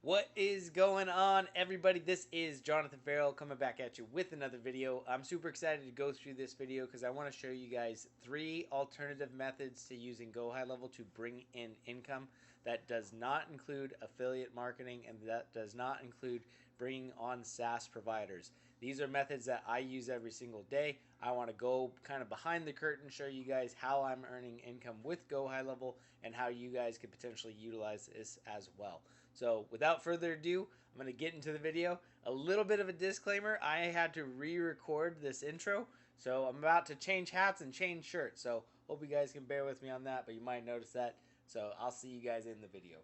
What is going on, everybody? This is Jonathan Farrell coming back at you with another video. I'm super excited to go through this video because I want to show you guys 3 alternative methods to using GoHighLevel to bring in income that does not include affiliate marketing and that does not include bringing on SaaS providers. These are methods that I use every single day. I want to go kind of behind the curtain, show you guys how I'm earning income with GoHighLevel and how you guys could potentially utilize this as well. So without further ado, I'm going to get into the video. A little bit of a disclaimer, I had to re-record this intro, so I'm about to change hats and change shirts. So hope you guys can bear with me on that, but you might notice that. So I'll see you guys in the video.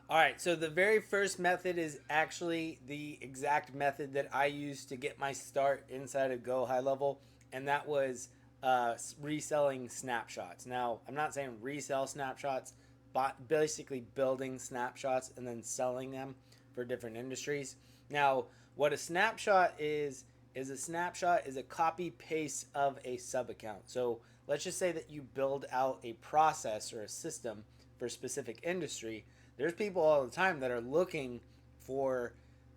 All right, so the very first method is actually the exact method that I used to get my start inside of GoHighLevel, and that was reselling snapshots. Now, I'm not saying resell snapshots, but basically building snapshots and then selling them for different industries. Now, what a snapshot is a copy paste of a sub account. So let's just say that you build out a process or a system for a specific industry. There's people all the time that are looking for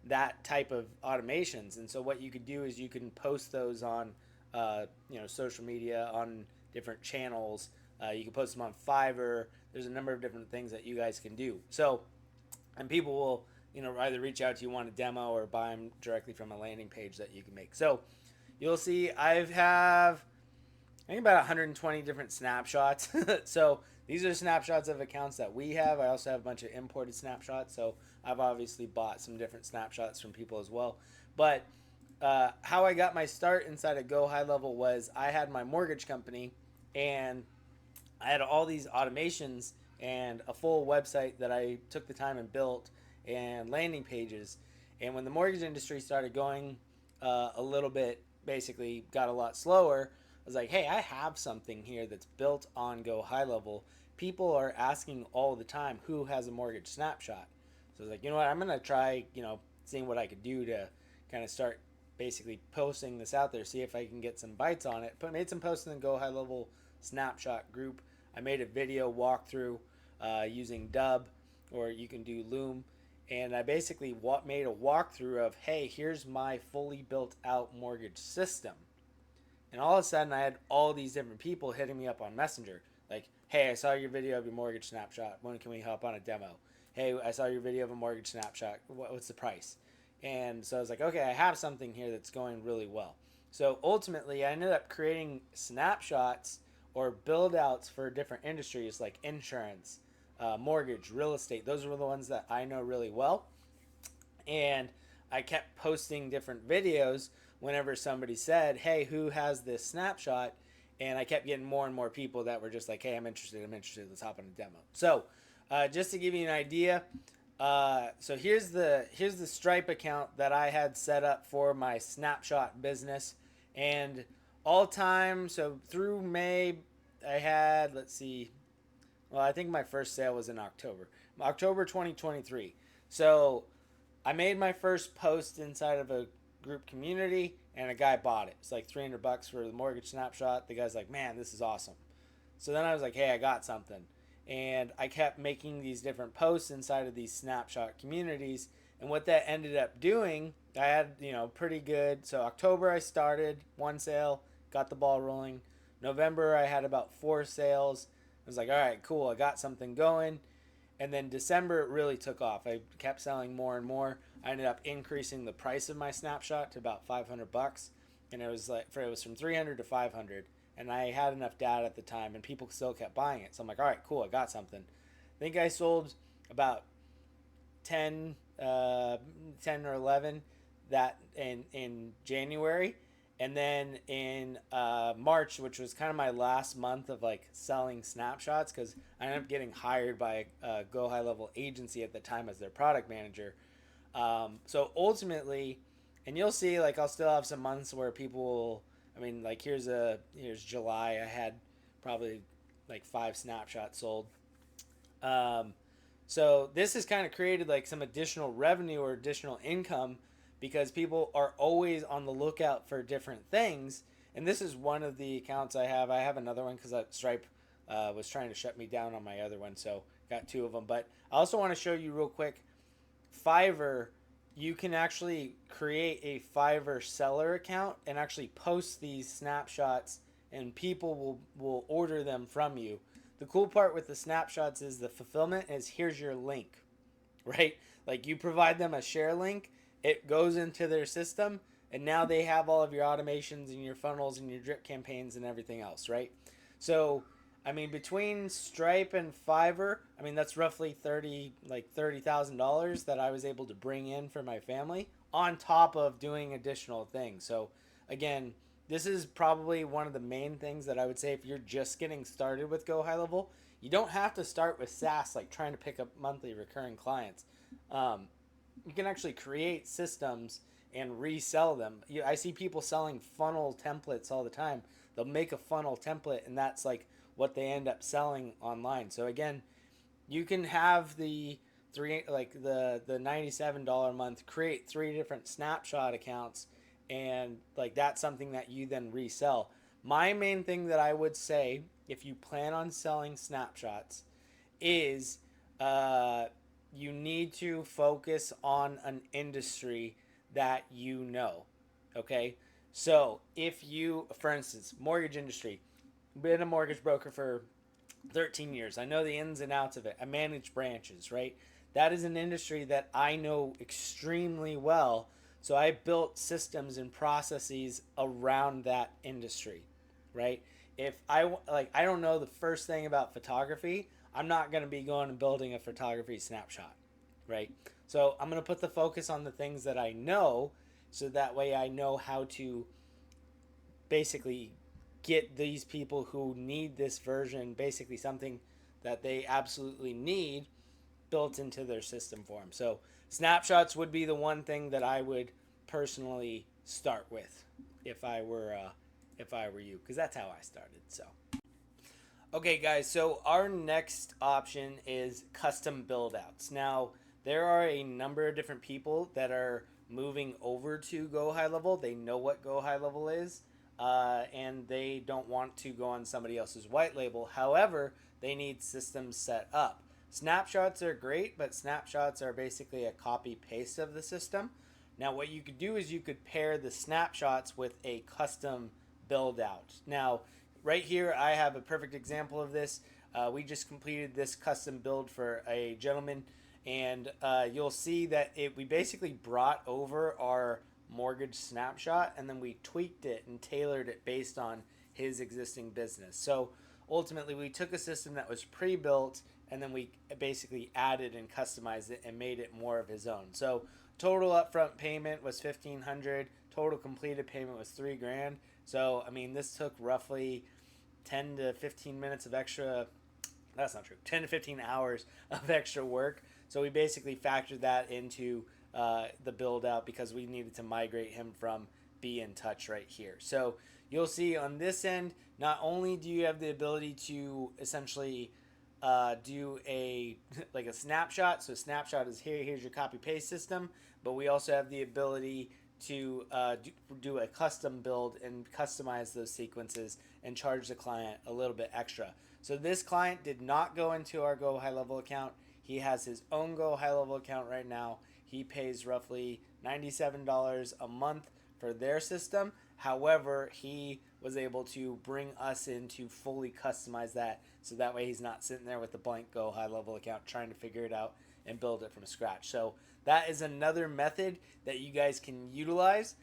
that type of automations, and so what you could do is you can post those on social media, on different channels. You can post them on Fiverr. There's a number of different things that you guys can do. So, and people will either reach out to you, want a demo, or buy them directly from a landing page that you can make. So you'll see I think about 120 different snapshots. So these are snapshots of accounts that we have. I also have a bunch of imported snapshots. So I've obviously bought some different snapshots from people as well. But how I got my start inside of GoHighLevel was I had my mortgage company, and I had all these automations and a full website that I took the time and built, and landing pages. And when the mortgage industry started going a little bit, basically got a lot slower, I was like, hey, I have something here that's built on GoHighLevel. People are asking all the time who has a mortgage snapshot. So I was like, you know what, I'm going to try, seeing what I could do to kind of start basically posting this out there, see if I can get some bites on it. But made some posts in the GoHighLevel snapshot group. I made a video walkthrough using Dub, or you can do Loom. And I basically made a walkthrough of, hey, here's my fully built out mortgage system. And all of a sudden, I had all these different people hitting me up on Messenger. Like, hey, I saw your video of your mortgage snapshot. When can we hop on a demo? Hey, I saw your video of a mortgage snapshot. What's the price? And so I was like, okay, I have something here that's going really well. So ultimately, I ended up creating snapshots or build outs for different industries like insurance, mortgage, real estate. Those were the ones that I know really well. And I kept posting different videos whenever somebody said, hey, who has this snapshot? And I kept getting more and more people that were just like, hey, I'm interested, let's hop on a demo. So just to give you an idea, so here's the Stripe account that I had set up for my snapshot business. And all time, so through May, I had, let's see, well, I think my first sale was in October 2023. So I made my first post inside of a group community, and a guy bought it. It's like $300 for the mortgage snapshot. The guy's like, man, this is awesome. So then I was like, hey, I got something. And I kept making these different posts inside of these snapshot communities. And what that ended up doing, I had, pretty good. So October I started one sale, got the ball rolling. November I had about 4 sales. I was like, all right, cool, I got something going. And then December it really took off. I kept selling more and more. I ended up increasing the price of my snapshot to about $500, and it was from 300 to 500. And I had enough data at the time, and people still kept buying it. So I'm like, all right, cool, I got something. I think I sold about 10 or 11 that in January. And then in March, which was kind of my last month of like selling snapshots, because I ended up getting hired by a GoHighLevel agency at the time as their product manager. So ultimately, and you'll see, like, I'll still have some months where people will, I mean, like here's July. I had probably like 5 snapshots sold. So this has kind of created like some additional revenue or additional income because people are always on the lookout for different things. And this is one of the accounts I have. I have another one because Stripe was trying to shut me down on my other one, so got 2 of them. But I also want to show you real quick Fiverr, you can actually create a Fiverr seller account and actually post these snapshots, and people will order them from you. The cool part with the snapshots is the fulfillment is here's your link, right? Like you provide them a share link, it goes into their system, and now they have all of your automations and your funnels and your drip campaigns and everything else, right? So, I mean, between Stripe and Fiverr, I mean that's roughly $30,000 that I was able to bring in for my family on top of doing additional things. So, again, this is probably one of the main things that I would say if you're just getting started with Go High Level. You don't have to start with SaaS, like trying to pick up monthly recurring clients. Um, you can actually create systems and resell them. I see people selling funnel templates all the time. They'll make a funnel template, and that's like what they end up selling online. So again, you can have the $97 a month, create 3 different snapshot accounts, and like that's something that you then resell. My main thing that I would say if you plan on selling snapshots is uh, you need to focus on an industry that you know. Okay, so if you, for instance, mortgage industry, been a mortgage broker for 13 years. I know the ins and outs of it. I manage branches, right? That is an industry that I know extremely well. So I built systems and processes around that industry, right? If I don't know the first thing about photography, I'm not going to be going and building a photography snapshot, right? So I'm going to put the focus on the things that I know, so that way I know how to basically get these people who need this version, basically something that they absolutely need, built into their system for them. So snapshots would be the one thing that I would personally start with if I were you, because that's how I started. So okay, guys, so our next option is custom build outs. Now, there are a number of different people that are moving over to Go High Level. They know what Go High Level is, and they don't want to go on somebody else's white label. However, they need systems set up. Snapshots are great, but snapshots are basically a copy paste of the system. Now, what you could do is you could pair the snapshots with a custom build out. Now, right here, I have a perfect example of this. We just completed this custom build for a gentleman, and you'll see that we basically brought over our mortgage snapshot, and then we tweaked it and tailored it based on his existing business. So ultimately, we took a system that was pre-built, and then we basically added and customized it and made it more of his own. So total upfront payment was $1,500. Total completed payment was $3,000. So I mean, this took roughly 10 to 15 minutes of extra. That's not true. 10 to 15 hours of extra work. So we basically factored that into the build out because we needed to migrate him from Be in Touch right here. So you'll see on this end, not only do you have the ability to essentially do a like a snapshot. So snapshot is here. Here's your copy paste system. But we also have the ability to do a custom build and customize those sequences and charge the client a little bit extra. So this client did not go into our Go High Level account. He has his own Go High Level account right now. He pays roughly $97 a month for their system. However, he was able to bring us in to fully customize that, so that way he's not sitting there with a blank Go High Level account trying to figure it out and build it from scratch. So that is another method that you guys can utilize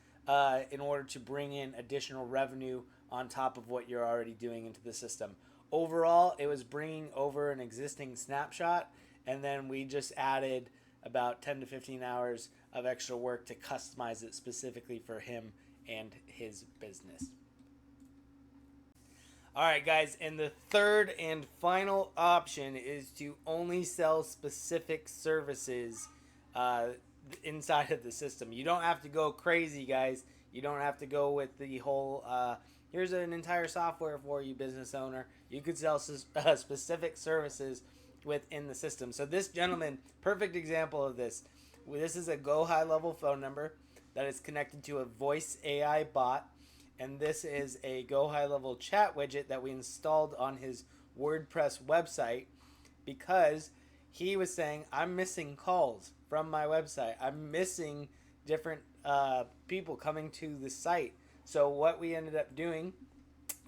in order to bring in additional revenue on top of what you're already doing into the system. Overall, it was bringing over an existing snapshot, and then we just added about 10 to 15 hours of extra work to customize it specifically for him and his business. All right, guys, and the third and final option is to only sell specific services inside of the system. You don't have to go crazy, guys. You don't have to go with the whole, here's an entire software for you, business owner. You could sell specific services within the system. So this gentleman, perfect example of this. This is a Go High Level phone number that is connected to a voice AI bot. And this is a Go High Level chat widget that we installed on his WordPress website because he was saying, I'm missing calls from my website. I'm missing different people coming to the site. So what we ended up doing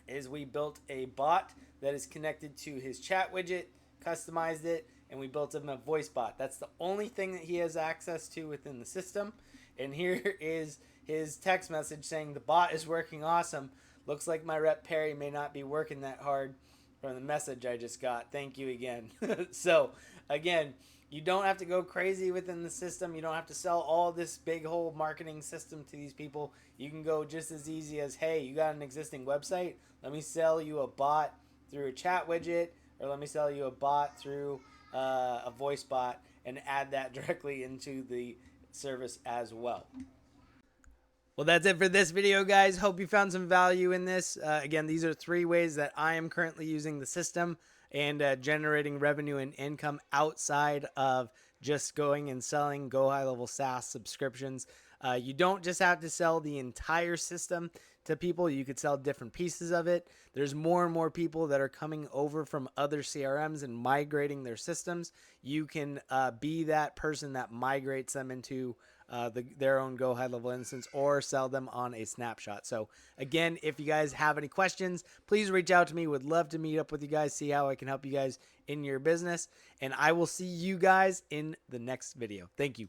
is we built a bot that is connected to his chat widget, customized it, and we built him a voice bot. That's the only thing that he has access to within the system. And here is his text message saying the bot is working awesome. Looks like my rep Perry may not be working that hard from the message I just got. Thank you again. So again, you don't have to go crazy within the system. You don't have to sell all this big whole marketing system to these people. You can go just as easy as, hey, you got an existing website. Let me sell you a bot through a chat widget, or let me sell you a bot through a voice bot, and add that directly into the service as well. Well, that's it for this video, guys. Hope you found some value in this. Again, these are 3 ways that I am currently using the system and generating revenue and income outside of just going and selling GoHighLevel SaaS subscriptions. You don't just have to sell the entire system to people. You could sell different pieces of it. There's more and more people that are coming over from other CRMs and migrating their systems. You can be that person that migrates them into their own GoHighLevel instance, or sell them on a Snapshot. So again, if you guys have any questions, please reach out to me. Would love to meet up with you guys, see how I can help you guys in your business. And I will see you guys in the next video. Thank you.